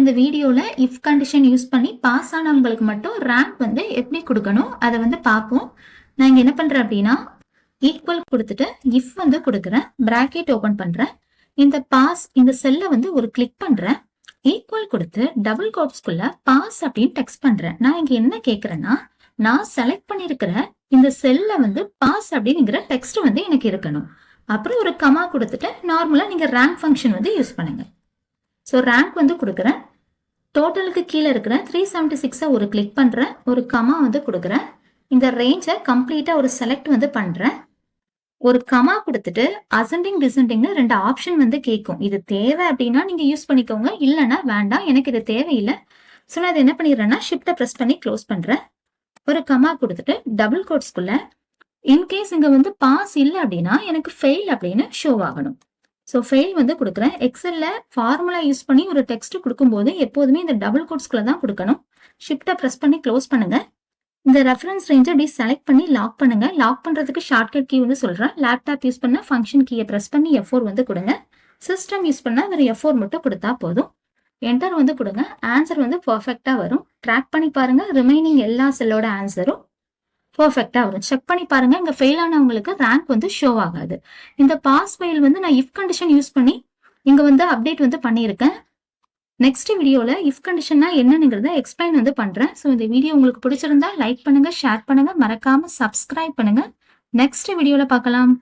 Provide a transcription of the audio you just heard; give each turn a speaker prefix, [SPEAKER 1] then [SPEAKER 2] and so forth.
[SPEAKER 1] இந்த வீடியோல if condition use பண்ணி பாஸ் ஆனவங்களுக்கு மட்டும் ரேங்க் வந்து எப்படி கொடுக்கணும் அதை வந்து பார்ப்போம். நான் இங்க என்ன பண்றேன் அப்படின்னா ஈக்குவல் கொடுத்துட்டு இஃப் வந்து கொடுக்குறேன், பிராக்கெட் ஓபன் பண்றேன். இந்த பாஸ் இந்த செல்ல வந்து ஒரு கிளிக் பண்றேன், ஈக்குவல் கொடுத்து டபுள் கோட்ஸ்குள்ள பாஸ் அப்படின்னு டெக்ஸ்ட் பண்றேன். நான் இங்க என்ன கேக்குறேன்னா, நான் செலக்ட் பண்ணிருக்கிற இந்த செல்ல வந்து பாஸ் அப்படிங்கிற டெக்ஸ்ட் வந்து எனக்கு இருக்கணும். அப்புறம் ஒரு கமா கொடுத்துட்டு நார்மலா நீங்க ரேங்க் ஃபங்க்ஷன் வந்து யூஸ் பண்ணுங்க. ஸோ ரேங்க் வந்து கொடுக்குறேன், டோட்டலுக்கு கீழே இருக்கிற 376 ஒரு கிளிக் பண்றேன், ஒரு கமா வந்து கொடுக்குறேன். இந்த ரேஞ்சை கம்ப்ளீட்டா ஒரு செலக்ட் வந்து பண்றேன், ஒரு கமா கொடுத்துட்டு அசெண்டிங் டிசெண்டிங்னு 2 ஆப்ஷன் வந்து கேட்கும். இது தேவை அப்படின்னா நீங்க யூஸ் பண்ணிக்கோங்க, இல்லைன்னா வேண்டாம், எனக்கு இது தேவையில்லை. ஸோ நான் என்ன பண்ணிடுறேன்னா ஷிஃப்ட்டை ப்ரெஸ் பண்ணி க்ளோஸ் பண்றேன், ஒரு கமா கொடுத்துட்டு டபுள் கோட்ஸ்குள்ள இன்கேஸ் இங்க வந்து பாஸ் இல்லை அப்படின்னா எனக்கு ஃபெயில் அப்படின்னு ஷோ ஆகணும். ஸோ ஃபெயில் வந்து கொடுக்குறேன். எக்ஸல்ல ஃபார்முலா யூஸ் பண்ணி ஒரு டெக்ஸ்ட் கொடுக்கும்போது எப்போதுமே இந்த டபுள் கோட்ஸ்குள்ள தான் கொடுக்கணும். ஷிஃப்ட்டை ப்ரெஸ் பண்ணி க்ளோஸ் பண்ணுங்க. இந்த ரெஃபரன்ஸ் ரேஞ்சை அப்படி செலக்ட் பண்ணி லாக் பண்ணுங்க. லாக் பண்றதுக்கு ஷார்ட்கட் கீ வந்து சொல்றேன். லேப்டாப் யூஸ் பண்ண ஃபங்க்ஷன் கீயை ப்ரெஸ் பண்ணி F4 வந்து கொடுங்க. சிஸ்டம் யூஸ் பண்ணா வேற F4 மட்டும் கொடுத்தா போதும். என்டர் வந்து கொடுங்க. ஆன்சர் வந்து பர்ஃபெக்டா வரும். ட்ராக் பண்ணி பாருங்க, ரிமைனிங் எல்லா செல்லோட ஆன்சரும் பர்ஃபெக்டா வரும். செக் பண்ணி பாருங்க, இங்க ஃபெயில் ஆனவங்களுக்கு ரேங்க் வந்து ஷோ ஆகாது. இந்த பாஸ் ஃபைல் வந்து நான் இஃப் கண்டிஷன் யூஸ் பண்ணி இங்க வந்து அப்டேட் வந்து பண்ணியிருக்கேன். நெக்ஸ்ட் வீடியோல இஃப் கண்டிஷன்னா என்னங்கிறத எக்ஸ்பிளைன் வந்து பண்றேன். ஸோ இந்த வீடியோ உங்களுக்கு பிடிச்சிருந்தா லைக் பண்ணுங்க, ஷேர் பண்ணுங்க, மறக்காம சப்ஸ்கிரைப் பண்ணுங்க. நெக்ஸ்ட் வீடியோல பார்க்கலாம்.